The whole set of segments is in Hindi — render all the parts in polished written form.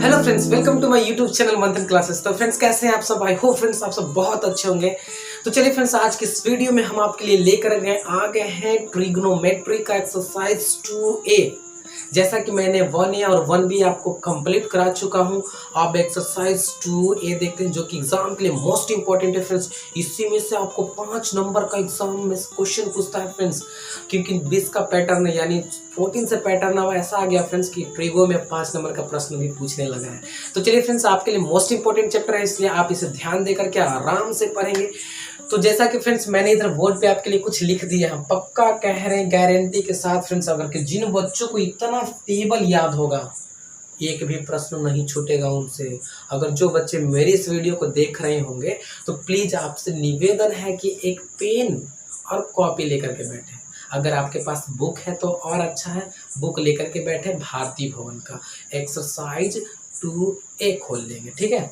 Hello friends, welcome to my YouTube channel Manthan classes. तो फ्रेंड्स, कैसे हैं आप सब? आई होप फ्रेंड्स आप सब बहुत अच्छे होंगे। तो चलिए फ्रेंड्स, आज की इस वीडियो में हम आपके लिए लेकर आ गए हैं ट्रिग्नोमेट्री का एक्सरसाइज 2A। जैसा कि मैंने 1A और 1B आपको कंप्लीट करा चुका हूं। अब एक्सरसाइज 2A देखते हैं, जो कि एग्जाम के लिए मोस्ट इंपॉर्टेंट है फ्रेंड्स। इसी में से आपको 5 नंबर का एग्जाम में क्वेश्चन पूछता है फ्रेंड्स, क्योंकि 20 का पैटर्न है, यानी 14 से पैटर्न अब ऐसा आ गया फ्रेंड्स कि ट्रिगो में 5 नंबर का प्रश्न भी पूछने लगा है। तो चलिए फ्रेंड्स, आपके लिए मोस्ट इंपॉर्टेंट चैप्टर है, इसलिए आप इसे ध्यान देकर के आराम से पढ़ेंगे। तो जैसा कि फ्रेंड्स, मैंने इधर बोर्ड पे आपके लिए कुछ लिख दिया है, पक्का कह रहे हैं गारंटी के साथ फ्रेंड्स, अगर कि जिन बच्चों को इतना टेबल याद होगा, एक भी प्रश्न नहीं छूटेगा उनसे। अगर जो बच्चे मेरी इस वीडियो को देख रहे होंगे तो प्लीज आपसे निवेदन है कि एक पेन और कॉपी लेकर के बैठे। अगर आपके पास बुक है तो और अच्छा है, बुक लेकर के बैठे। भारती भवन का एक्सरसाइज 2A खोल लेंगे, ठीक है।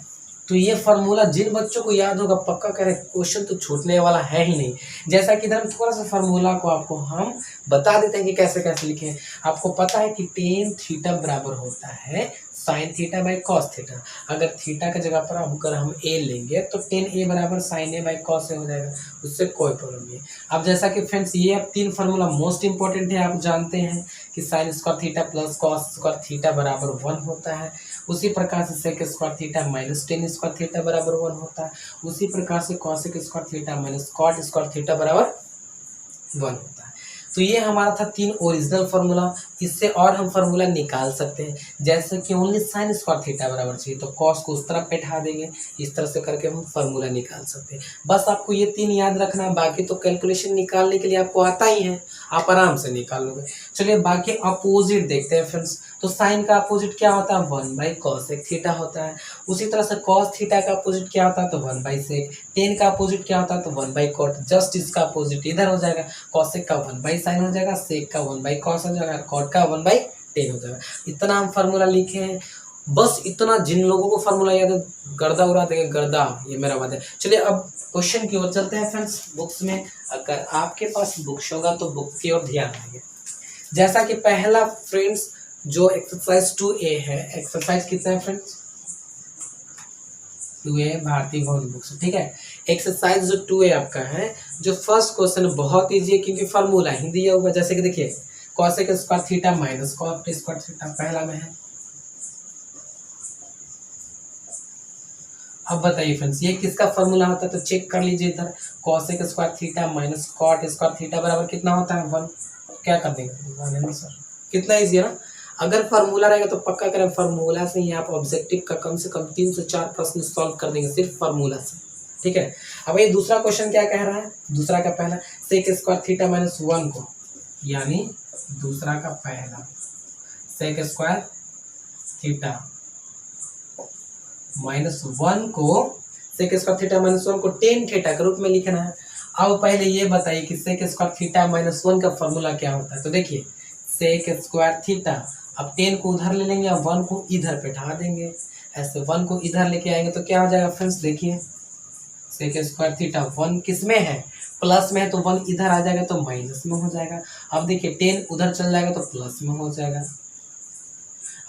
तो ये फार्मूला जिन बच्चों को याद होगा, पक्का करें क्वेश्चन तो छूटने वाला है ही नहीं। जैसा कि इधर थोड़ा सा फार्मूला को आपको हम बता देते हैं कि कैसे कैसे लिखें। आपको पता है कि टेन थीटा बराबर होता है sine theta by cos theta. अगर थीटा की जगह पर अगर हम ए लेंगे तो टेन ए बराबर sign A by cos A हो जाएगा, उससे कोई प्रॉब्लम नहीं। अब जैसा कि फ्रेंड्स, ये अब 3 फार्मूला मोस्ट इंपॉर्टेंट है। आप जानते हैं कि sine square theta plus cos square theta बराबर 1 होता है। उसी प्रकार से sec square theta minus tan square theta बराबर 1 होता है। उसी प्रकार से cosec square theta minus cot square theta बराबर 1 होता है। तो ये हमारा था 3 ओरिजिनल फार्मूला। इससे और हम फार्मूला निकाल सकते हैं, जैसे कि ओनली साइन स्क्वायर थीटा बराबर चाहिए तो कॉस को उस तरफ बैठा देंगे। इस तरह से करके हम फार्मूला निकाल सकते हैं। बस आपको ये 3 याद रखना है, बाकी तो कैलकुलेशन निकालने के लिए आपको आता ही है, आप आराम से निकाल लोगे। चलिए बाकी अपोजिट देखते हैं फ्रेंड्स। तो साइन का अपोजिट क्या होता है? 1 बाई कॉसेक थीटा होता है। उसी तरह से कॉस थीटा का अपोजिट क्या होता है? तो 1 बाई सेक। टेन का अपोजिट क्या होता है? तो 1 बाई कॉट। जस्ट इसका अपोजिट इधर हो जाएगा, कॉसेक का 1 बाई साइन हो जाएगा, सेक का 1 बाई कॉस हो जाएगा, कॉट का 1 बाई टेन हो जाएगा। इतना हम फार्मूला लिखे हैं। बस इतना जिन लोगों को फार्मूला याद है, गर्दा उड़ा देंगे गर्दा, ये मेरा बात है। चलिए अब क्वेश्चन की ओर चलते हैं फ्रेंड्स। बुक्स में अगर आपके पास बुक्स होगा तो बुक की ओर ध्यान देंगे। जैसा कि पहला फ्रेंड्स जो एक्सरसाइज 2A है, एक्सरसाइज कितना है फ्रेंड्स? 2A भारती भवन बुक्स, ठीक है। एक्सरसाइज जो 2A आपका है, जो फर्स्ट क्वेश्चन बहुत इजी है, क्योंकि फार्मूला ही दिया हुआ। जैसे कि देखिए, cosec square theta minus cot square theta पहला में है। अब बताइए फ्रेंड्स, ये किसका फार्मूला होता है? तो चेक कर लीजिए इधर, cosec square theta minus cot square theta बराबर कितना होता है? 1। क्या कर देंगे सर? कितना इजी है ना। अगर फार्मूला रहेगा तो पक्का करें, फार्मूला से ही आप ऑब्जेक्टिव का कम से कम 3 से 4 प्रश्न सॉल्व कर देंगे सिर्फ फार्मूला से, ठीक है। अब ये दूसरा क्वेश्चन क्या कह रहा है? दूसरा का पहला सेक स्क्वायर थीटा माइनस 1 को, यानी दूसरा का पहला सेक स्क्वायर थीटा माइनस 1 को, सेक स्क्वायर थीटा माइनस 1 को टेन थीटा के रूप में लिखना है। अब पहले ये बताइए कि सेक स्क्वायर थीटा माइनस 1 का फार्मूला क्या होता है? तो देखिए, सेक स्क्वायर थीटा, अब 10 को उधर ले लेंगे और 1 को इधर बैठा देंगे। ऐसे 1 को इधर लेके आएंगे तो क्या हो जाएगा फ्रेंड्स? देखिए, सेक स्क्वायर थीटा 1 किस में है? प्लस में है, तो 1 इधर आ जाएगा तो माइनस में हो जाएगा। अब देखिए 10 उधर चल जाएगा तो प्लस में हो जाएगा।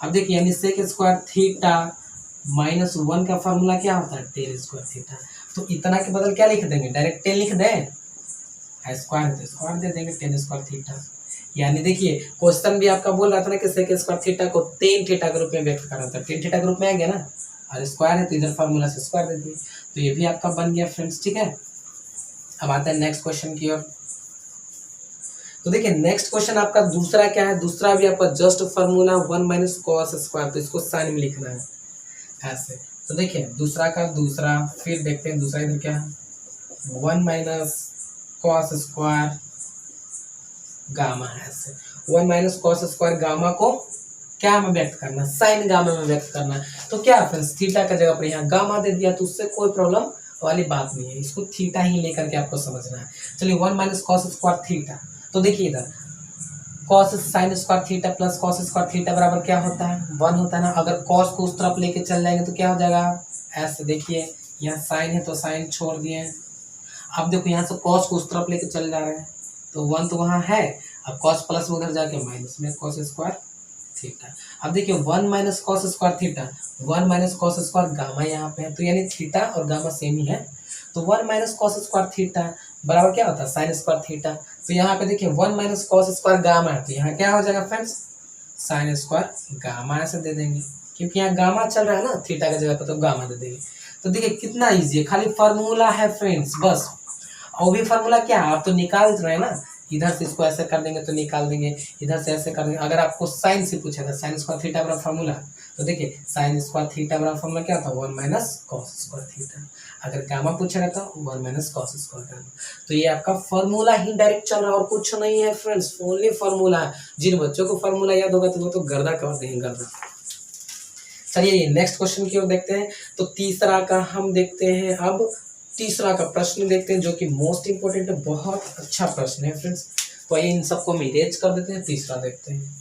अब देखिए, यानी सेक स्क्वायर थीटा माइनस 1 का फार्मूला क्या होता है? Ten square theta. तो इतना के बदल क्या लिख देंगे? डायरेक्ट 10 लिख दें, स्क्वायर तो स्क्वायर दे देंगे, टेन स्क्वायर थीटा। यानी देखिए, क्वेश्चन भी आपका बोल रहा था ना कि सेक स्क्वायर थीटा को टेन थीटा के रूप में व्यक्त कर रहा था, टेन थीटा के रूप में आ गया ना, और स्क्वायर है तो इधर फार्मूला से स्क्वायर दे दिए, तो ये भी आपका बन गया फ्रेंड्स, ठीक है। अब आते हैं नेक्स्ट क्वेश्चन की ओर। तो देखिए, नेक्स्ट क्वेश्चन आपका दूसरा क्या है? दूसरा भी आपका just formula 1 minus cos square, तो इसको साइन में लिखना है ऐसे। तो देखिए, दूसरा का दूसरा, फिर देखते हैं दूसरा इधर क्या है? 1 माइनस कॉस स्क्वायर गामा है ऐसे। 1 माइनस कॉस स्क्वायर गामा को क्या में व्यक्त करना? साइन गामा में व्यक्त करना है। तो क्या फ्रेंड्स, थीटा का जगह पर यहाँ गामा दे दिया, तो उससे कोई प्रॉब्लम वाली बात नहीं है, इसको थीटा ही लेकर के आपको समझना है। चलिए 1 माइनस कॉस स्क्वायर थीटा, तो देखिए इधर cos sine square theta plus cos square theta बराबर क्या होता है? 1 होता है ना। अगर कॉस को उस तरफ लेके चल जाएंगे तो क्या हो जाएगा? ऐसे देखिए, यहाँ साइन है तो साइन छोड़ दिए। अब देखो, यहाँ से कॉस को उस तरफ लेके चल जा रहे हैं तो 1 तो वहाँ है, अब कॉस प्लस में उधर जाके माइनस में कॉस स्क्वायर थीटा। अब देखिए 1 minus cos square theta, 1 minus cos square gamma यहाँ पे है, तो यानी थीटा और गामा सेम ही है। तो 1 माइनस कॉस स्क्वायर थीटा बराबर क्या होता है साइन स्क्वायर थीटा। तो यहाँ पे देखिए 1 माइनस कॉस स्क्वायर गामा है, तो यहाँ क्या हो जाएगा फ्रेंड्स साइन स्क्वायर गामा ऐसे दे देंगे, क्योंकि यहाँ गामा चल रहा है ना थीटा की जगह पर, तो गामा दे देंगे। तो देखिए कितना इजी है, खाली फार्मूला है फ्रेंड्स बस। और भी फार्मूला क्या है, आप तो निकाल रहे हैं ना, इधर से इसको ऐसे कर देंगे तो निकाल देंगे, इधर से ऐसे कर देंगे। अगर आपको साइन से पूछेगा साइन स्क्वायर थीटा बराबर फार्मूला, तो देखिए साइन स्क्वायर थीटा बराबर फार्मूला क्या होता है 1 माइनस कॉस स्क्वायर थीटा। अगर गामा पूछेगा तो 1 माइनस कॉस स्क्वायर गामा। तो ये आपका फार्मूला ही डायरेक्ट चल रहा है और कुछ नहीं है फ्रेंड्स, ओनली फार्मूला है। जिन बच्चों को फार्मूला याद होगा तो वो तो गर्दा कर देंगे गर्दा। चलिए नेक्स्ट क्वेश्चन की ओर देखते हैं। तो तीसरा का हम देखते हैं, अब तीसरा का प्रश्न देखते हैं जो कि मोस्ट इंपोर्टेंट है, बहुत अच्छा प्रश्न है फ्रेंड्स। तो आइए इन सबको हम इरेज कर देते हैं, तीसरा देखते हैं।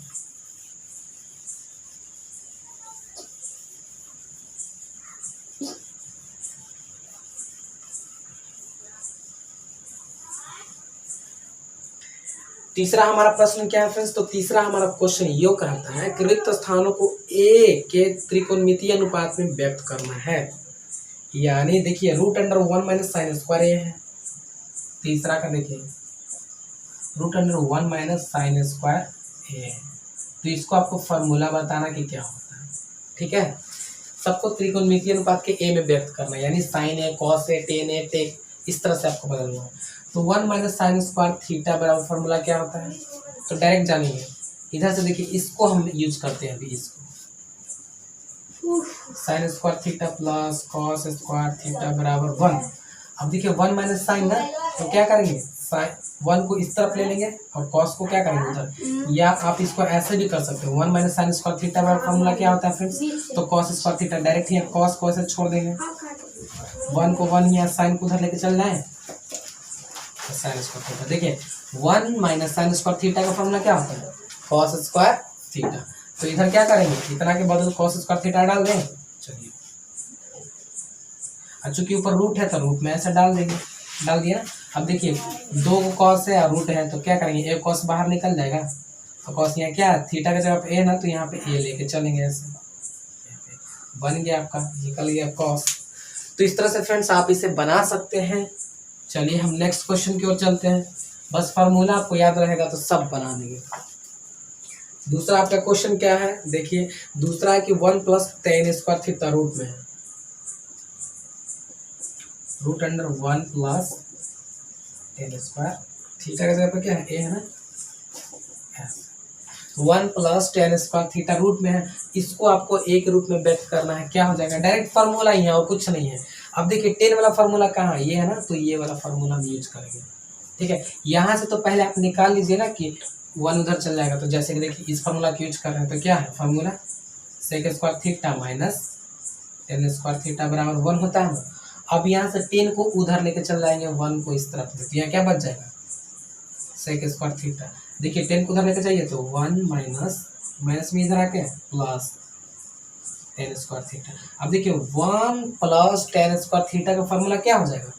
तीसरा हमारा प्रश्न क्या है फ्रेंड्स, तो तीसरा हमारा क्वेश्चन यो कहता है कि रिक्त स्थानों को ए के त्रिकोणमितीय अनुपात में व्यक्त करना है। यानी देखिए root under 1 minus sine square A है। तीसरा का देखिए root under 1 minus sine square A है। तो इसको आपको फार्मूला बताना कि क्या होता है, ठीक है। सबको त्रिकोणमितीय अनुपात के ए में व्यक्त करना है, यानी sign A cos A ten A take, इस तरह से आपको बदलना है। तो 1 माइनस साइन स्क्वायर थीटा बराबर फार्मूला क्या होता है, तो डायरेक्ट जानेंगे। इधर से देखिए इसको हम यूज करते हैं अभी, इसको sign square theta plus cos square theta बराबर 1। अब देखिए 1 माइनस साइन ना, तो क्या करेंगे 1 को इस तरफ ले लेंगे और कॉस को क्या करेंगे उधर, या आप इसको ऐसे भी कर सकते हो। 1 माइनस साइन स्क्वायर थीटा बराबर फार्मूला क्या होता है फ्रेंड्स, तो कॉस स्क्वायर थीटा, डायरेक्ट ही कॉस को ऐसे छोड़ देंगे, 1 को 1 या साइन को उधर लेके चल जाए साइन स्क्वायर थीटा। देखिए 1 माइनस साइन स्क्वायर थीटा का फॉर्मूला क्या होता है कॉस स्क्वायर थीटा। तो इधर क्या करेंगे, इतना के बदल कॉस स्क्वायर थीटा डाल दें। चलिए और चूंकि ऊपर रूट है तो रूट में ऐसे डाल देंगे, डाल दिया। अब देखिए 2 को कॉस है और रूट है, तो क्या करेंगे ए कॉस बाहर निकल जाएगा, तो कॉस यहाँ क्या है थीटा की जगह पे ए ना, तो यहाँ पे ए लेके चलेंगे ऐसे, बन गया आपका, निकल गया कॉस। तो इस तरह से फ्रेंड्स आप इसे बना सकते हैं। चलिए हम नेक्स्ट क्वेश्चन की ओर चलते हैं। बस फार्मूला आपको याद रहेगा तो सब बना देंगे। दूसरा आपका क्वेश्चन क्या है, देखिए दूसरा है कि 1 plus tan square theta root में है, root under 1 plus tan square theta की जगह पे क्या है ए है ना, 1 plus tan square theta root में है। इसको आपको एक रूप में व्यक्त करना है, क्या हो जाएगा डायरेक्ट फार्मूला ही है और कुछ नहीं है। अब देखिए 10 वाला फार्मूला कहाँ है, ये है ना, तो ये वाला फार्मूला हम यूज करेंगे, ठीक है। यहाँ से तो पहले आप निकाल लीजिए ना कि 1 उधर चल जाएगा, तो जैसे कि देखिए इस फार्मूला का यूज कर रहे हैं, तो क्या है formula sec square theta minus tan square theta बराबर 1 होता है ना। अब यहाँ से 10 को उधर लेके चल जाएंगे, 1 को इस तरफ, तो यहाँ क्या बच जाएगा सेक स्क्वायर थीटा। देखिए 10 को उधर लेके जाइए तो 1 माइनस माइनस में इधर आके प्लस टेन स्क्वायर थीटा। अब देखिए 1 प्लस टेन स्क्वायर थीटा का फॉर्मूला क्या हो जाएगा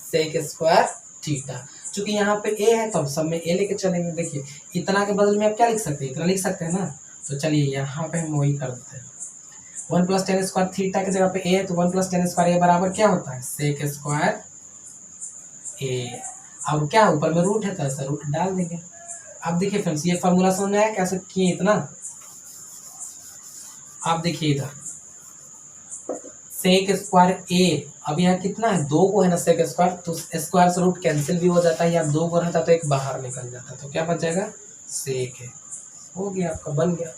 सेक स्क्वायर थीटा। चूंकि यहाँ पे ए है तो हम सब में ए लेके चलेंगे। देखिए इतना के बदल में आप क्या लिख सकते हैं, इतना लिख सकते हैं ना, तो चलिए यहाँ पे हम वही कर देते हैं। 1 प्लस टेन स्क्वायर थीटा की जगह पे ए है, तो 1 प्लस टेन स्क्वायर ए बराबर क्या होता है सेक स्क्वायर ए। अब क्या ऊपर में रूट है तो ऐसा रूट डाल देंगे। अब देखिए फ्रेंड्स ये फार्मूला समझ में आया कैसे किए इतना। आप देखिए इधर सेक स्क्वायर ए, अब यहाँ कितना है 2 को है ना सेक स्क्वायर, तो स्क्वायर से रूट कैंसिल भी हो जाता है, या 2 को रहता तो एक बाहर निकल जाता, तो क्या बच जाएगा सेक है, हो गया आपका बन गया।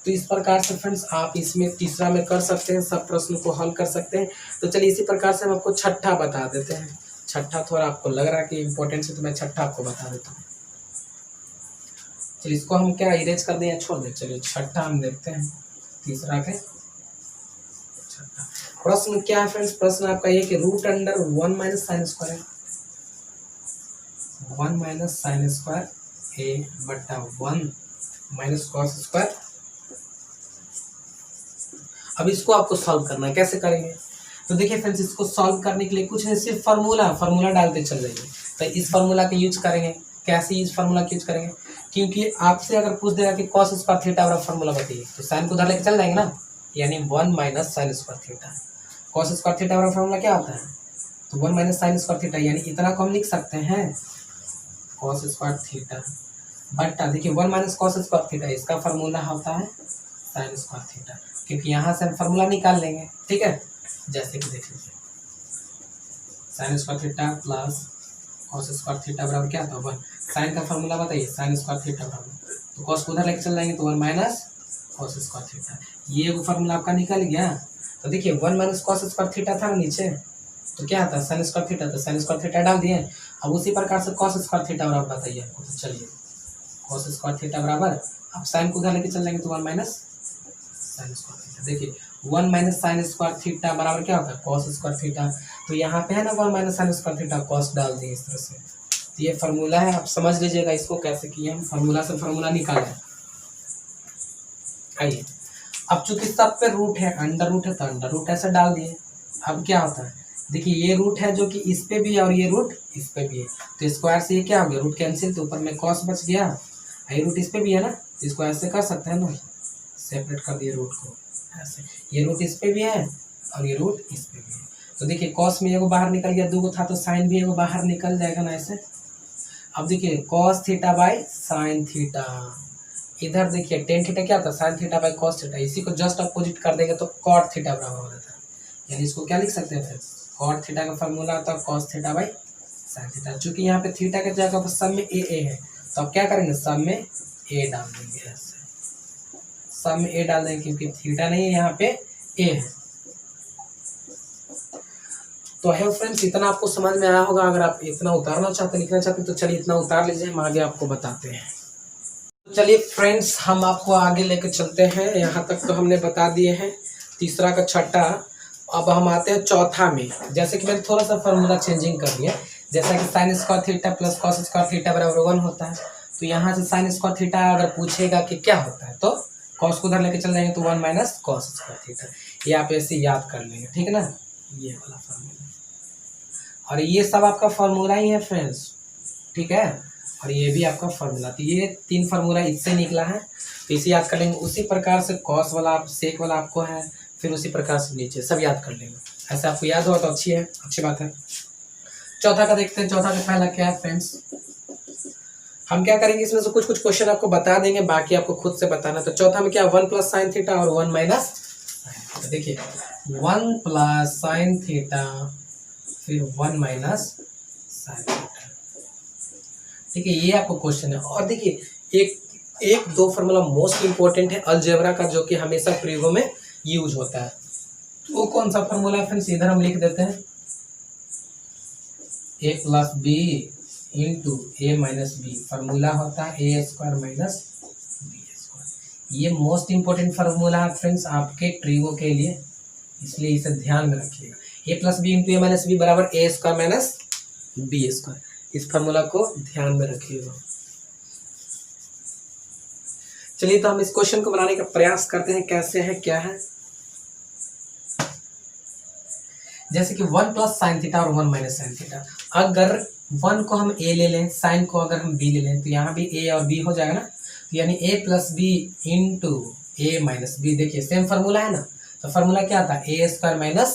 तो इस प्रकार से फ्रेंड्स आप इसमें तीसरा में कर सकते हैं, सब प्रश्न को हल कर सकते हैं। तो चलिए इसी प्रकार से हम आपको छठा बता देते हैं। छठा थोड़ा आपको लग रहा है कि इम्पोर्टेंट है, तो मैं छठा आपको बता देता हूँ। चलिए इसको हम क्या इरेज कर दें या छोड़ दें, चलिए छठा हम देखते हैं। तीसरा के छठा प्रश्न क्या है फ्रेंड्स, प्रश्न आपका ये कि root under 1 minus sine square 1 minus sine square A बट्टा 1 माइनस कॉस स्क्वायर। अब इसको आपको सॉल्व करना है, कैसे करेंगे, तो देखिए फ्रेंड्स इसको सॉल्व करने के लिए कुछ नहीं, सिर्फ फार्मूला डालते चल जाइए। तो इस फार्मूला का यूज करेंगे, कैसे इस फार्मूला यूज करेंगे, क्योंकि आपसे अगर पूछ देगा कि कॉस स्क्वायर थीटा वाला फार्मूला बताइए तो साइन को उधर लेके चल जाएंगे ना, यानी 1 minus sine square theta. Cos square theta वाला फार्मूला क्या होता है, तो 1 माइनस साइन स्क्वायर थीटा, यानी इतना को हम लिख सकते हैं कॉस स्क्वायर थीटा बटा देखिए 1 माइनस कॉस स्क्वायर थीटा, इसका फार्मूला होता है साइन स्क्वायर थीटा, क्योंकि यहाँ से हम फार्मूला निकाल लेंगे। ठीक है, जैसे कि देख लीजिए sign square theta plus cos square theta बराबर क्या था 1, साइन का फार्मूला बताइए साइन स्क्वायर थीटा बराबर, तो कॉस को उधर लेके चल जाएंगे तो 1 माइनस कॉस स्क्वायर थीटा, ये वो फार्मूला आपका निकल गया। तो देखिए 1 माइनस कॉस स्क्वायर थीटा था नीचे, तो क्या आता है साइन स्क्वायर थीटा, तो साइन स्क्वायर थीटा डाल दिए। अब उसी प्रकार से कॉस स्क्वायर थीटा बराबर बताइए आपको, तो चलिए कॉस स्क्वायर थीटा बराबर, अब साइन को उधर लेके चल जाएंगे तो 1 माइनस साइन स्क्वायर थीटा, देखिए 1 माइनस साइन स्क्वायर थीटा बराबर क्या होता है कॉस स्क्वायर थीटा, तो यहाँ पे है ना 1 minus sine square theta, cos डाल दिए इस तरह से। तो ये फार्मूला है, आप समझ लीजिएगा इसको कैसे किए हम, फार्मूला से फार्मूला निकाले। आइए अब चूंकि सब पे रूट है, अंडर रूट है तो अंडर रूट ऐसे डाल दिए। अब क्या होता है देखिए ये रूट है जो कि इस पे भी है और ये रूट इस पे भी है, तो स्क्वायर से ये क्या हो गया रूट कैंसिल, तो ऊपर में कॉस बच गया, ये रूट इस पे भी है ना, इसको ऐसे कर सकते हैं ना, सेपरेट कर दिए रूट को ऐसे, ये रूट इस पे भी है और ये रूट इस पे भी है, तो देखिए कॉस में एगो बाहर निकल गया, 2 गो था तो साइन भी एगो बाहर निकल जाएगा ना ऐसे। अब देखिए cos theta by sine theta, इधर देखिए टेन थीटा क्या होता है sine theta by cos theta, इसी को जस्ट अपोजिट कर देंगे तो कॉट थीटा बराबर हो जाता है, यानी इसको क्या लिख सकते हैं फिर कॉट थीटा का फार्मूला होता है cos theta by sine theta. चूंकि यहाँ पे थीटा के जगह पर सब में ए है, तो अब क्या करेंगे सब में ए डाल देंगे ऐसे, सब में ए डाल देंगे क्योंकि थीटा नहीं है यहाँ पे ए है। तो है फ्रेंड्स इतना आपको समझ में आया होगा, अगर आप इतना उतारना चाहते लिखना चाहते तो चलिए इतना उतार लीजिए, हम आगे आपको बताते हैं। तो चलिए फ्रेंड्स हम आपको आगे लेकर चलते हैं, यहाँ तक तो हमने बता दिए हैं तीसरा का छठा, अब हम आते हैं चौथा में। जैसे कि मैंने थोड़ा सा फार्मूला चेंजिंग कर दिया, जैसा कि sine square theta plus cos square theta बराबर 1 होता है, तो यहाँ से साइन स्क्वायर थीटा अगर पूछेगा कि क्या होता है तो कॉस को उधर लेके चल जाएंगे तो 1 माइनस कॉस स्क्वायर थीटा, ये आप ऐसे याद कर लेंगे। ठीक है ना, ये वाला फार्मूला, और ये सब आपका फार्मूला ही है फ्रेंड्स। ठीक है, और ये भी आपका फार्मूला, तो ये 3 फार्मूला इससे निकला है, तो इसे याद कर लेंगे। उसी प्रकार से कॉस वाला आप सेक वाला आपको है, फिर उसी प्रकार से नीचे सब याद कर लेंगे, ऐसे आपको याद हुआ तो अच्छी बात है। चौथा का देखते हैं, चौथा का पहला क्या है फ्रेंड्स, हम क्या करेंगे इसमें से कुछ क्वेश्चन आपको बता देंगे, बाकी आपको खुद से बताना। तो चौथा में क्या 1 प्लस साइन थीटा और 1 माइनस, तो देखिए 1 प्लस साइन थीटा फिर 1 माइनस साइन थीटा। ठीक है, ये आपको क्वेश्चन है। और देखिए एक दो फार्मूला मोस्ट इंपॉर्टेंट है अलजेब्रा का, जो कि हमेशा प्रयोगों में यूज होता है। वो कौन सा फार्मूला है फ्रेंड्स, इधर हम लिख देते हैं a plus B into A minus B, formula होता है A square minus B square. ये मोस्ट इंपॉर्टेंट फार्मूला है फ्रेंड्स आपके ट्रिगो के लिए, इसलिए इसे ध्यान में रखिएगा। A plus B into A minus B बराबर A square minus B square, इस फार्मूला को ध्यान में रखिएगा। चलिए तो हम इस क्वेश्चन को बनाने का प्रयास करते हैं, कैसे है क्या है। जैसे कि 1 प्लस साइन थीटा और 1 माइनस साइन थीटा, अगर 1 को हम a ले लें, साइन को अगर हम b ले लें, तो यहाँ भी a और b हो जाएगा ना, तो यानी a plus B into A minus B. देखिए सेम फार्मूला है ना, तो फार्मूला क्या था A square minus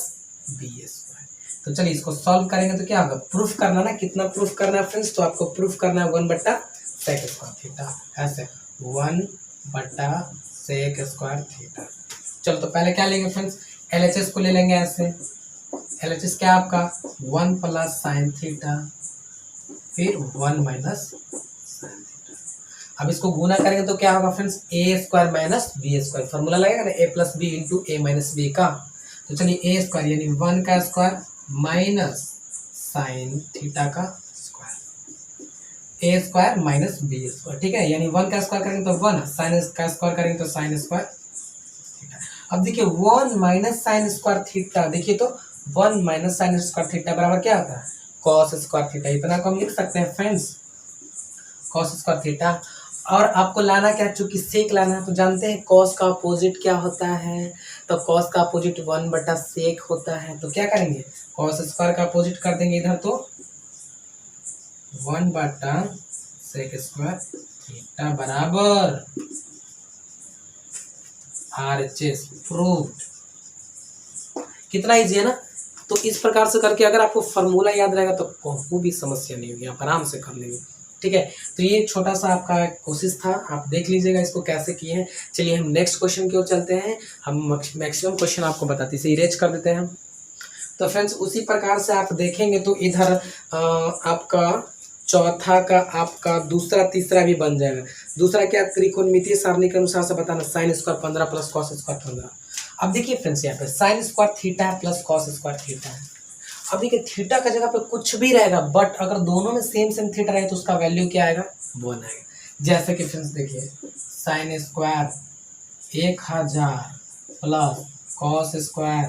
B square. तो चलिए इसको सॉल्व करेंगे तो क्या होगा, प्रूफ करना ना, कितना प्रूफ करना है फ्रेंड्स, तो आपको प्रूफ करना है 1 बट्टा सेक स्क्वायर थीटा, ऐसे 1 बट्टा सेक स्क्वायर थीटा। चलो तो पहले क्या लेंगे फ्रेंड्स, LHS को ले लेंगे ऐसे, LHS क्या आपका 1 प्लस साइन थीटा फिर 1 माइनस साइन थीटा। अब इसको गुना करेंगे तो क्या होगा friends, A square minus B square, formula लगेगा ना A plus B into A minus B का। तो चलिए ए स्क्वायर यानी 1 का स्क्वायर माइनस साइन थीटा का square, A square minus B square. ठीक है, यानी 1 का स्क्वायर करेंगे तो 1, साइन का स्क्वायर करेंगे तो साइन स्क्वायर थीटा। अब देखिए 1 माइनस साइन स्क्वायर थीटा, देखिए तो 1 माइनस साइन स्क्वायर थीटा बराबर क्या होता है कॉस स्क्वायर थीटा, इतना को हम लिख सकते हैं फ्रेंड्स कॉस स्क्वायर थीटा। और आपको लाना क्या है, चूंकि सेक लाना है, तो जानते हैं कॉस का अपोजिट क्या होता है, तो कॉस का अपोजिट 1 बटा सेक होता है। तो क्या करेंगे, कॉस स्क्वायर का अपोजिट कर देंगे इधर, तो 1 बटा सेक स्क्वायर थीटा बराबर RHS प्रूव्ड। कितना इजी है ना। तो इस प्रकार से करके अगर आपको फार्मूला याद रहेगा तो कोई भी समस्या नहीं होगी, आप आराम से कर लेंगे। ठीक है, तो ये छोटा सा आपका कोशिश था, आप देख लीजिएगा इसको कैसे किए हैं। चलिए हम नेक्स्ट क्वेश्चन की ओर चलते हैं। हम मैक्सिमम क्वेश्चन आपको बताते हैं, इसे इरेज कर देते हैं। तो फ्रेंड्स उसी प्रकार से आप देखेंगे तो इधर आपका चौथा का आपका दूसरा तीसरा भी बन जाएगा। दूसरा क्या, त्रिकोणमितीय सारणी के अनुसार से बताना sine square 15 plus cos square 15। अब देखिए फ्रेंड्स यहाँ पे sign square theta plus cos square theta है। अब देखिए थीटा का जगह पे कुछ भी रहेगा, बट अगर दोनों में सेम सेम थीटा रहे तो उसका वैल्यू क्या आएगा, 1 आएगा। जैसे कि फ्रेंड्स देखिए sine square 1000 plus cos square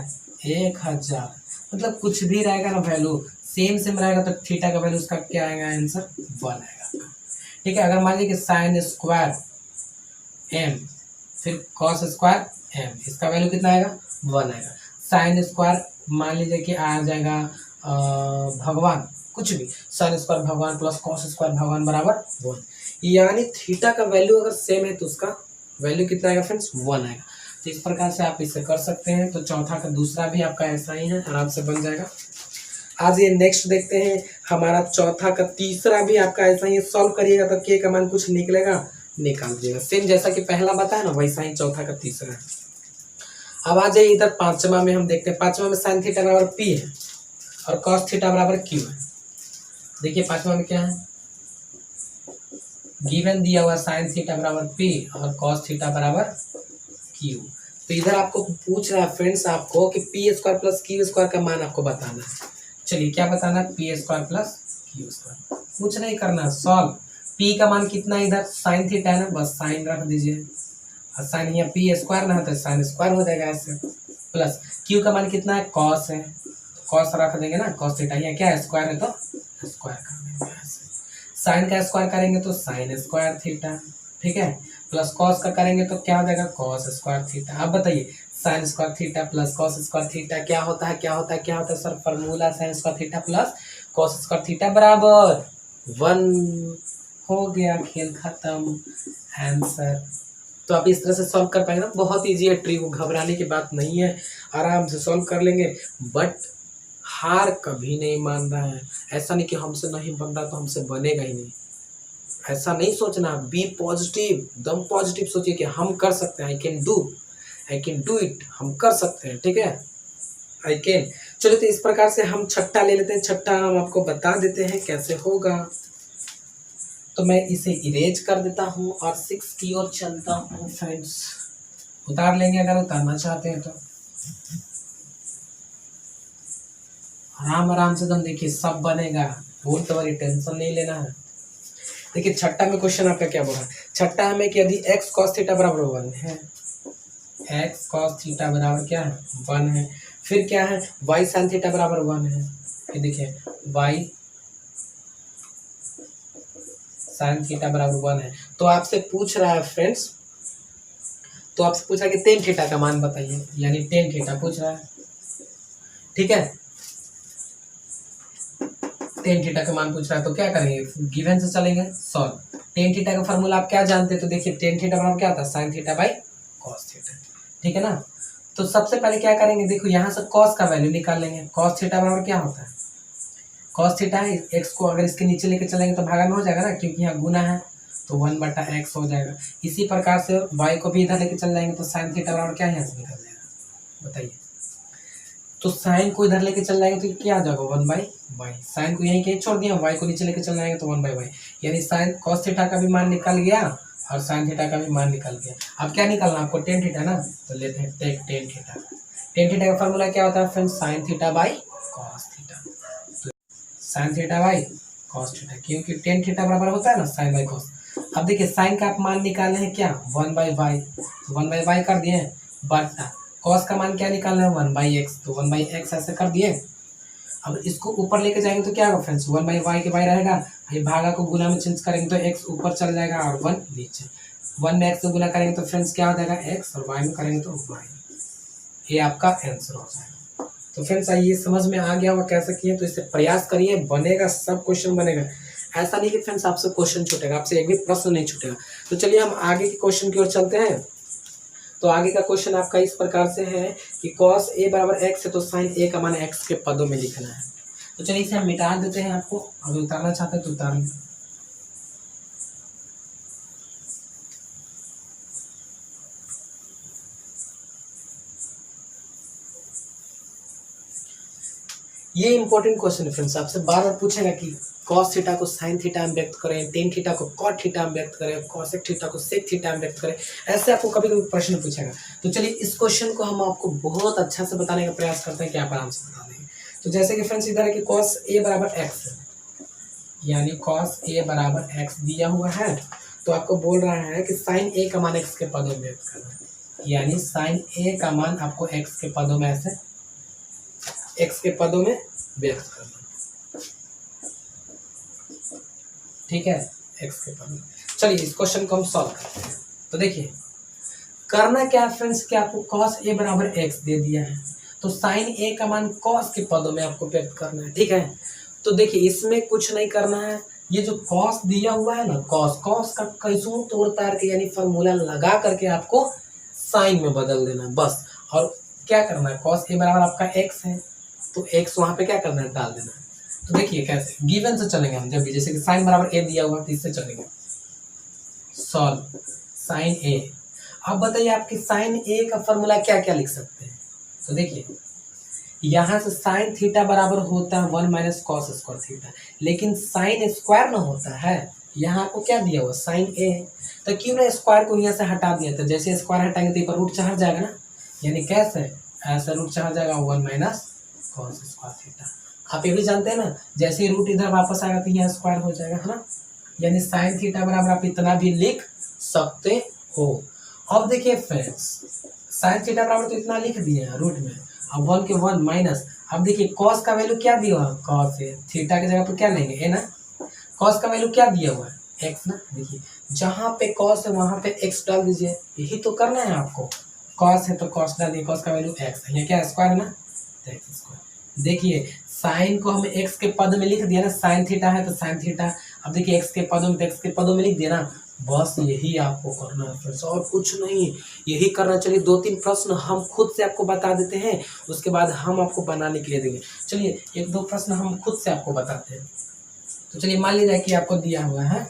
1000, मतलब कुछ भी रहेगा ना वैल्यू सेम सेम रहेगा तो थीटा का वैल्यू उसका क्या आएगा, आंसर 1 आएगा। ठीक है, अगर मान लीजिए कि साइन स्क्वायर m फिर कॉस स्क्वायर m, इसका वैल्यू कितना आएगा, 1 आएगा। साइन स्क्वायर मान लीजिए कि आ जाएगा भगवान, कुछ भी साइन स्क्वायर भगवान प्लस कॉस स्क्वायर भगवान बराबर 1, यानी थीटा का वैल्यू अगर सेम है तो उसका वैल्यू कितना आएगा फ्रेंड्स, 1 आएगा। तो इस प्रकार से आप इसे कर सकते हैं। तो चौथा का दूसरा भी आपका ऐसा ही है, आराम से बन जाएगा। आज ये नेक्स्ट देखते हैं, हमारा चौथा का तीसरा भी आपका ऐसा ही है। सॉल्व करिएगा तो के का मान कुछ निकलेगा, निकाल दीजिएगा। सेम जैसा कि पहला बताया ना वैसा ही चौथा का तीसरा है। अब आ जाइए इधर पांचवा में, हम देखते हैं पांचवा में साइन थीटा बराबर P है और कॉस थीटा बराबर Q है। देखिए पांचवा में क्या है, गिवन दिया हुआ साइन थीटा बराबर P और कॉस थीटा बराबर Q। तो इधर आपको पूछ रहा है फ्रेंड्स आपको कि P square plus Q square का मान आपको बताना है। चलिए क्या बताना है, P square plus Q square, कुछ नहीं करना, सॉल्व। P का मान कितना है इधर, साइन थीटा है ना, बस साइन रख दीजिए और साइन यहाँ P स्क्वायर ना तो साइन स्क्वायर हो जाएगा ऐसे, प्लस Q का मान कितना है, कॉस है, कॉस रख देंगे ना, कॉस थीटा, यहाँ क्या है स्क्वायर है तो स्क्वायर कर देंगे ऐसे। साइन का स्क्वायर करेंगे तो साइन स्क्वायर थीटा, ठीक है, प्लस कॉस का करेंगे तो क्या हो जाएगा, कॉस स्क्वायर थीटा। अब बताइए sign square theta plus cos square theta क्या होता है, क्या होता है, क्या होता है sir, formula sign square theta plus cos square theta बराबर 1। हो गया, खेल खत्म, आंसर। तो आप इस तरह से सॉल्व कर पाएंगे ना, बहुत ईजी है ट्रिक, घबराने की बात नहीं है, आराम से सॉल्व कर लेंगे। बट हार कभी नहीं मान रहा है, ऐसा नहीं कि हमसे नहीं बन रहा तो हमसे बनेगा ही नहीं, ऐसा नहीं सोचना। बी पॉजिटिव, दम पॉजिटिव सोचिए कि हम कर सकते हैं, आई कैन डू इट, हम कर सकते हैं, ठीक है, आई कैन। चलो तो इस प्रकार से हम छठा ले लेते हैं, छठा हम आपको बता देते हैं कैसे होगा। तो मैं इसे इरेज कर देता हूँ और 6 की ओर चलता हूँ फ्रेंड्स, उतार लेंगे अगर उतारना चाहते हैं तो, आराम आराम से दम, देखिए सब बनेगा, बहुत तुम्हारी टेंशन नहीं लेना है। देखिए छठा में क्वेश्चन आपका क्या बोला, छठा हमें कि यदि x cos थीटा बराबर 1 है, x cos थीटा बराबर क्या है 1 है, फिर क्या है y sin थीटा बराबर 1 है, फिर देखिए y sin थीटा बराबर 1 है। तो आपसे पूछ रहा है फ्रेंड्स, तो आपसे पूछ रहा है कि tan थीटा का मान बताइए, यानी tan थीटा पूछ रहा है, ठीक है, tan थीटा का मान पूछ रहा है। तो क्या करेंगे, गिवन से चलेंगे, सॉल्व। tan थीटा का फार्मूला आप क्या जानते हैं, तो देखिए tan थीटा बराबर क्या होता है, sin theta by cos theta, ठीक है ना। तो सबसे पहले क्या करेंगे, देखो यहाँ से cos का वैल्यू निकाल लेंगे, cos थीटा बराबर क्या होता है, cos थीटा है, x को अगर इसके नीचे लेके चलेंगे तो भागा में हो जाएगा ना, क्योंकि यहाँ गुना है तो 1/x हो जाएगा। इसी प्रकार से y को भी इधर लेके चल जाएंगे तो sin थीटा बराबर क्या यहाँ से निकल जाएगा, बताइए। तो साइन को इधर लेके चल जाएंगे तो क्या आ जाएगा 1/y, साइन को यहीं कहीं छोड़ दिया, y को नीचे लेके चल जाएंगे तो 1/y, यानी साइन cos थीटा का भी मान निकल गया और साइन थीटा का भी मान निकल गया। अब क्या निकलना आपको, tan थीटा ना, तो लेते हैं tan थीटा। tan थीटा का फॉर्मूला क्या होता है friends, sin theta by cos theta, तो sin theta by cos theta, क्योंकि tan थीटा बराबर होता है ना sin बाई cos। अब देखिए साइन का आप मान निकाले हैं क्या 1/y, तो 1/y कर दिए, बट cos का मान क्या निकालना है 1/x, तो 1/x ऐसे कर दिए। अब इसको ऊपर लेके जाएंगे तो क्या होगा फ्रेंड्स, 1/y के y रहेगा, ये भागा को गुना में चेंज करेंगे तो x ऊपर चल जाएगा और 1 नीचे, 1 में x से गुना करेंगे तो फ्रेंड्स क्या हो जाएगा x, और y में करेंगे तो y, ये आपका आंसर हो जाएगा। तो फ्रेंड्स ये समझ में आ गया होगा कैसे किए, तो इससे प्रयास करिए, बनेगा, सब क्वेश्चन बनेगा। ऐसा नहीं कि फ्रेंड्स आपसे क्वेश्चन छूटेगा, आपसे एक भी प्रश्न नहीं छूटेगा। तो चलिए हम आगे के क्वेश्चन की ओर चलते हैं। तो आगे का क्वेश्चन आपका इस प्रकार से है कि cos a बराबर x है तो sin a का मान x के पदों में लिखना है। तो चलिए इसे हम मिटा देते हैं, आपको अगर उतारना चाहते हैं तो उतार लें। ये इंपॉर्टेंट क्वेश्चन है फ्रेंड्स, आपसे बार बार पूछेगा कि cos थीटा को sin थीटा में व्यक्त करें, tan थीटा को cot थीटा में व्यक्त करें, cosec थीटा को sec थीटा में व्यक्त करें, ऐसे आपको कभी कभी प्रश्न पूछेगा। तो चलिए इस क्वेश्चन को हम आपको बहुत अच्छा से बताने का प्रयास करते हैं कि आप आराम से बता देंगे। तो जैसे कि फ्रेंड्स इधर है कि cos a बराबर x है, यानी cos a बराबर x दिया हुआ है, तो आपको बोल रहा है कि sin a का मान x के पदों में व्यक्त करना है, यानी sin a का मान आपको x के पदों में ऐसे x के पदों में व्यक्त करना, ठीक है, x के पदों में। चलिए इस क्वेश्चन को हम सॉल्व करते हैं। तो देखिए करना क्या है फ्रेंड्स कि आपको cos a बराबर x दे दिया है, तो sin a का मान cos के पदों में आपको व्यक्त करना है, ठीक है। तो देखिए इसमें कुछ नहीं करना है, ये जो cos दिया हुआ है ना, cos का कैसों तोड़ तार के यानी फॉर्मूला लगा करके आपको sin में बदल देना है बस। और क्या करना है, cos a बराबर आपका x है तो x वहां पे क्या करना है, डाल देना है। तो देखिए कैसे गिवन से चलेंगे हम, जब भी जैसे कि sin बराबर a दिया हुआ तो इससे चलेंगे, सॉल्व sin a। अब बताइए आपके sin a का फॉर्मूला क्या क्या लिख सकते हैं। तो देखिए यहाँ से sin थीटा बराबर होता है 1 माइनस कॉस स्क्वायर थीटा, लेकिन sin स्क्वायर ना होता है, यहाँ आपको क्या दिया हुआ sin a, तो क्यों ना स्क्वायर को यहाँ से हटा दिया, तो जैसे स्क्वायर हटाएंगे तो ये पर रूट चढ़ जाएगा ना, यानी कैसे ऐसा रूट चढ़ जाएगा 1 माइनस कॉस स्क्वायर थीटा। आप ये भी जानते हैं ना, जैसे रूट इधर वापस आएगा तो यहाँ स्क्वायर हो जाएगा, है ना, यानी sin थीटा बराबर आप इतना भी लिख सकते हो। अब देखिए फ्रेंड्स sin थीटा बराबर तो इतना लिख दिए हैं रूट में, अब 1 के 1 माइनस, अब देखिए cos का वैल्यू क्या दिया हुआ है, cos है, थीटा की जगह पर क्या लेंगे ए ना, cos का वैल्यू क्या दिया हुआ है x ना, देखिए जहाँ पे cos है वहां पे x डाल दीजिए, यही तो करना है आपको, cos है तो cos डाल दिए, cos का वैल्यू x है, ये क्या स्क्वायर है ना, तो x स्क्वायर। देखिए साइन को हम x के पद में लिख दिया ना, साइन थीटा है तो साइन थीटा, अब देखिए x के पदों में तो x के पदों में लिख दिया ना, बस यही आपको करना है फ्रेंड्स, और कुछ नहीं, यही करना। चलिए 2-3 प्रश्न हम खुद से आपको बता देते हैं, उसके बाद हम आपको बनाने के लिए देंगे। चलिए 1-2 प्रश्न हम खुद से आपको बताते हैं। तो चलिए मान लीजिए कि आपको दिया हुआ है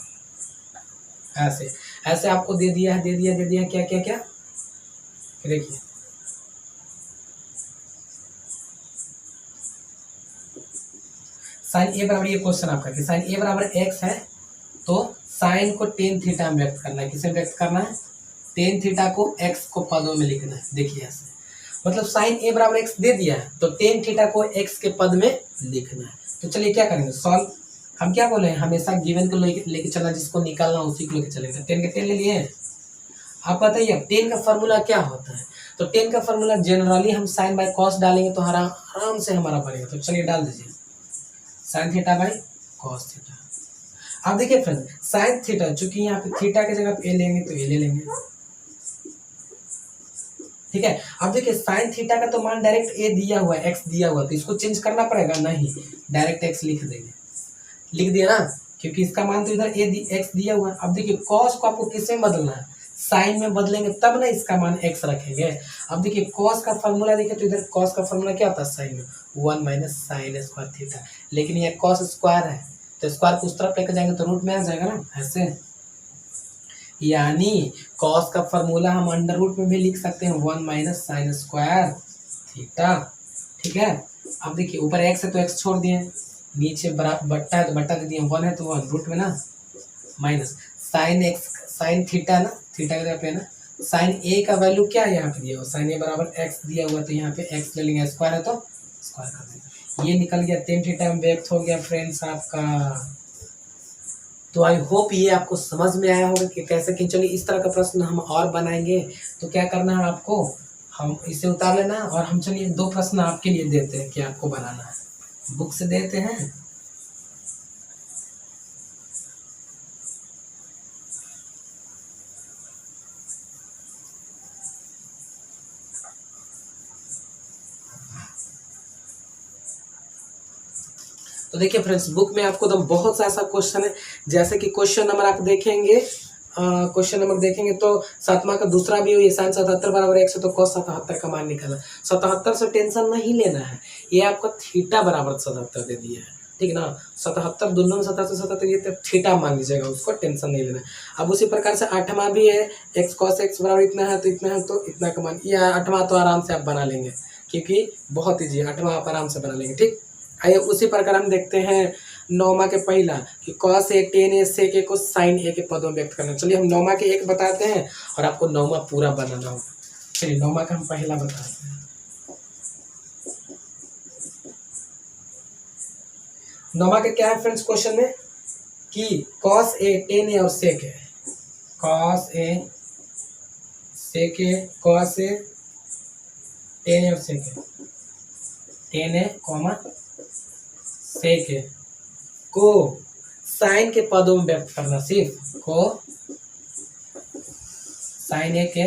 ऐसे, ऐसे आपको दे दिया है, दे दिया क्या क्या क्या, देखिए साइन ए बराबर, ये क्वेश्चन आपका कि साइन ए बराबर x है तो साइन को टेन थीटा में व्यक्त करना है, किसे व्यक्त करना है, टेन थीटा को x को पदों में लिखना है। देखिए ऐसे मतलब साइन ए बराबर x दे दिया है तो टेन थीटा को x के पद में लिखना है। तो चलिए क्या करेंगे, सॉल्व। हम क्या बोले हैं, हमेशा गिवन को लेके चलना, जिसको निकालना उसी को लेके चलेंगे। 10 के 10 ले लिए, आप बताइए 10 का फॉर्मूला क्या होता है। तो 10 का फॉर्मूला जनरली हम साइन बाय कॉस डालेंगे तो आराम से हमारा बनेगा। तो चलिए डाल दीजिए sine theta by cos theta. अब देखिए फ्रेंड साइन थीटा, चूंकि यहाँ पे थीटा की जगह पे ए लेंगे तो ए ले लेंगे, ठीक है। अब देखिए साइन थीटा का तो मान डायरेक्ट ए दिया हुआ है, एक्स दिया हुआ है, तो इसको चेंज करना पड़ेगा, नहीं डायरेक्ट एक्स लिख देंगे, लिख दिया ना, क्योंकि इसका मान तो इधर एक्स दिया हुआ है। अब देखिए कॉस को आपको किससे बदलना है, साइन में बदलेंगे तब ना इसका मान एक्स रखेंगे। अब देखिए कॉस का फॉर्मूला देखिए, तो इधर कॉस का फॉर्मूला क्या होता है, साइन में 1 माइनस साइन स्क्वायर थीटा, लेकिन ये कॉस स्क्वायर है तो स्क्वायर को उस तरफ लेकर जाएंगे तो रूट में आ जाएगा ना ऐसे, यानी कॉस का फॉर्मूला हम अंडर रूट में भी लिख सकते हैं 1 माइनस साइन स्क्वायर थीटा, ठीक है। अब देखिए ऊपर एक्स है तो एक्स छोड़ दिए, नीचे बट्टा है तो बट्टा दे दिए, 1 है तो 1 रूट में ना, minus sine x sine theta ना, थीटा की जगह पे ना साइन ए का वैल्यू क्या है यहाँ पे दिया हुआ, साइन ए बराबर एक्स दिया हुआ, तो यहाँ पे एक्स ले लेंगे, स्क्वायर है तो स्क्वायर कर देंगे, ये निकल गया 10 थीटा में व्यक्त हो गया फ्रेंड्स आपका। तो आई होप ये आपको समझ में आया होगा कि कैसे कि, चलिए इस तरह का प्रश्न हम और बनाएंगे। तो क्या करना है आपको, हम इसे उतार लेना और हम चलिए 2 प्रश्न आपके लिए देते हैं कि आपको बनाना है, बुक से देते हैं। तो देखिए फ्रेंड्स, बुक में आपको तो बहुत सा ऐसा क्वेश्चन है, जैसे कि क्वेश्चन नंबर आप देखेंगे, क्वेश्चन नंबर देखेंगे तो 7वां का दूसरा भी हो, ये sin 77 बराबर 100, तो cos 77 का मान निकाला। 77 से टेंशन नहीं लेना है, ये आपका थीटा बराबर 77 दे दिया है, ठीक ना। 77 दोनों 77 ये तो थीटा मान लीजिएगा, उसको टेंशन नहीं लेना। अब उसी प्रकार से 8वां भी है, x cos x बराबर इतना है तो इतना है, तो इतना का मान, ये 8वां तो आराम से आप बना लेंगे, क्योंकि बहुत ईजी, 8वां आप आराम से बना लेंगे, ठीक। आइए उसी प्रकार हम देखते हैं 9वां के पहला कि cos a tan a sec a को sin a के पदों में व्यक्त करना। चलिए हम 9वां के एक बताते हैं और आपको 9वां पूरा बनाना होगा। चलिए 9वां का हम पहला बताते हैं। 9वां के क्या है फ्रेंड्स क्वेश्चन में कि cos a tan a और sec a, cos a sec a, cos a tan a और sec a, tan a sec a को साइन के पदों में व्यक्त करना, सिर्फ को साइन ए के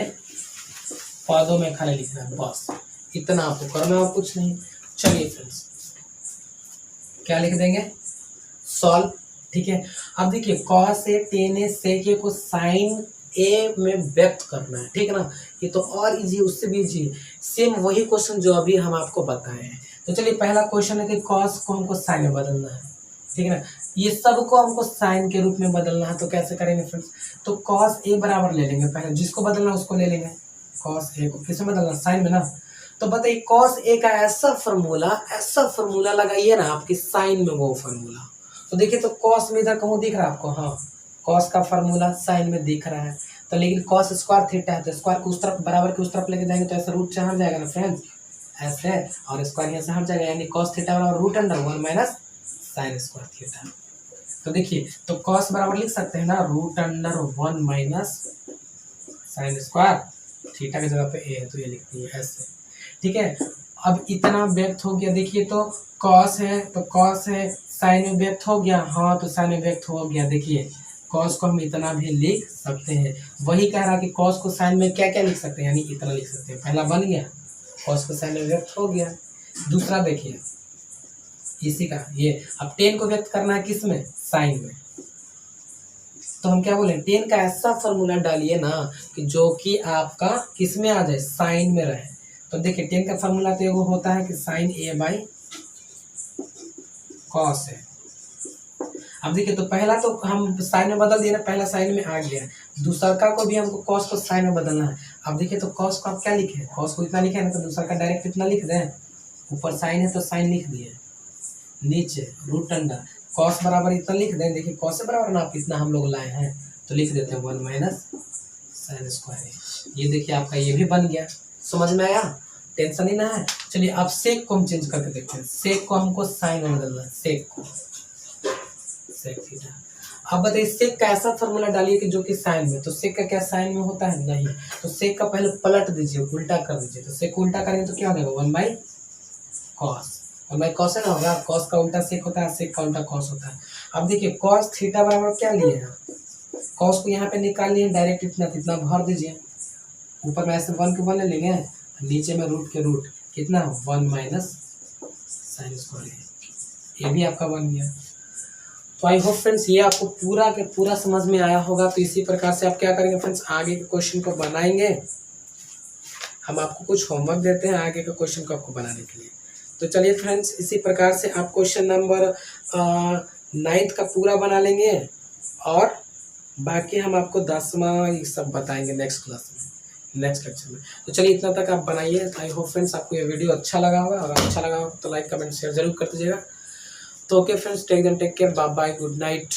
पदों में खाली लिखना है, बस इतना आपको करना और कुछ नहीं। चलिए फ्रेंड्स क्या लिख देंगे, सॉल्व, ठीक है। अब देखिए cos a tan a sec a को साइन ए में व्यक्त करना है, ठीक है ना। ये तो और इजी, उससे भी इजी, सेम वही क्वेश्चन जो अभी हम आपको बताए हैं। तो चलिए पहला क्वेश्चन है कि cos को हमको साइन में बदलना है, ठीक है ना। ये सब को हमको साइन के रूप में बदलना है, तो कैसे करेंगे फ्रेंड्स, तो cos a बराबर ले लेंगे, पहले जिसको बदलना है उसको ले लेंगे। cos a को किसमें बदलना, साइन में ना। तो बताइए cos a का ऐसा फॉर्मूला लगाइए ना आपकी साइन में वो फॉर्मूला। तो देखिए तो cos में इधर कहूँ दिख रहा है आपको, हाँ cos का फॉर्मूला साइन में दिख रहा है, तो लेकिन cos स्क्वायर थीटा है, तो स्क्वायर को उस तरफ बराबर के उस तरफ लेके जाएंगे तो ऐसा रूट से हट जाएगा ना फ्रेंड्स, ऐसे, और स्क्वायर यहाँ से हट जाएगा, यानी cos थीटा बराबर root under 1 minus sine square theta. तो देखिए तो cos बराबर लिख सकते हैं ना root under 1 minus sine square theta की जगह पे a है तो ये लिखती है ऐसे, ठीक है। अब इतना व्यक्त हो गया, देखिए तो cos है तो cos है, साइन में व्यक्त हो गया, हाँ तो साइन में व्यक्त हो गया। देखिए cos को हम इतना भी लिख सकते हैं, वही कह रहा कि cos को साइन में क्या क्या लिख सकते हैं, यानी इतना लिख सकते हैं। पहला बन गया, cos को साइन में व्यक्त हो गया। दूसरा देखिए इसी का ये, अब tan को व्यक्त करना है किस में, साइन में, तो हम क्या बोले, tan का ऐसा फॉर्मूला डालिए ना कि जो कि आपका किस में आ जाए, साइन में रहे। तो देखिए tan का फॉर्मूला तो एगो होता है कि साइन a बाई cos है। अब देखिए तो पहला तो हम साइन में बदल दिए ना, पहला साइन में आ गया, दूसरा का को भी हमको cos को साइन में बदलना है। अब देखिए तो cos को आप क्या लिखे, cos को इतना लिखे ना, तो दूसरा का डायरेक्ट इतना लिख दें, ऊपर साइन है तो साइन लिख दिए, नीचे रूट अंडर cos बराबर इतना लिख दें। देखिए cos से बराबर ना आप इतना हम लोग लाए हैं तो लिख देते हैं 1 माइनस साइन स्क्वायर। ये देखिए आपका ये भी बन गया, समझ में आया, टेंशन ही ना है। चलिए अब सेक को हम चेंज करके देखते हैं, सेक को हमको साइन में बदलना है, सेक को सेक थीटा। अब बताइए सेक का ऐसा फॉर्मूला डालिए कि जो कि साइन में, तो सेक का क्या साइन में होता है, नहीं, तो सेक का पहले पलट दीजिए, उल्टा कर दीजिए, तो सेक उल्टा करेंगे तो क्या हो जाएगा 1 बाई cos, 1 बाई cos है ना होगा, cos का उल्टा सेक होता है, सेक का उल्टा cos होता है। अब देखिए cos थीटा बराबर क्या लिए हैं, cos को यहाँ पे निकाल लिए डायरेक्ट, इतना भर दीजिए, ऊपर में ऐसे 1 के 1 ले लेंगे, नीचे में रूट के रूट, कितना 1 माइनस साइन स्क्वायर, ये भी आपका बन गया। तो आई होप फ्रेंड्स ये आपको पूरा के पूरा समझ में आया होगा। तो इसी प्रकार से आप क्या करेंगे फ्रेंड्स, आगे के क्वेश्चन को बनाएंगे, हम आपको कुछ होमवर्क देते हैं आगे के क्वेश्चन को आपको बनाने के लिए। तो चलिए फ्रेंड्स इसी प्रकार से आप क्वेश्चन नंबर 9th का पूरा बना लेंगे, और बाकी हम आपको 10वां ये सब बताएंगे नेक्स्ट क्लास में, नेक्स्ट लेक्चर में। तो चलिए इतना तक आप बनाइए। आई होप फ्रेंड्स आपको ये वीडियो अच्छा लगा होगा, अगर अच्छा लगा हो तो लाइक कमेंट शेयर जरूर कर दीजिएगा। तो okay friends, take care, bye bye, good night.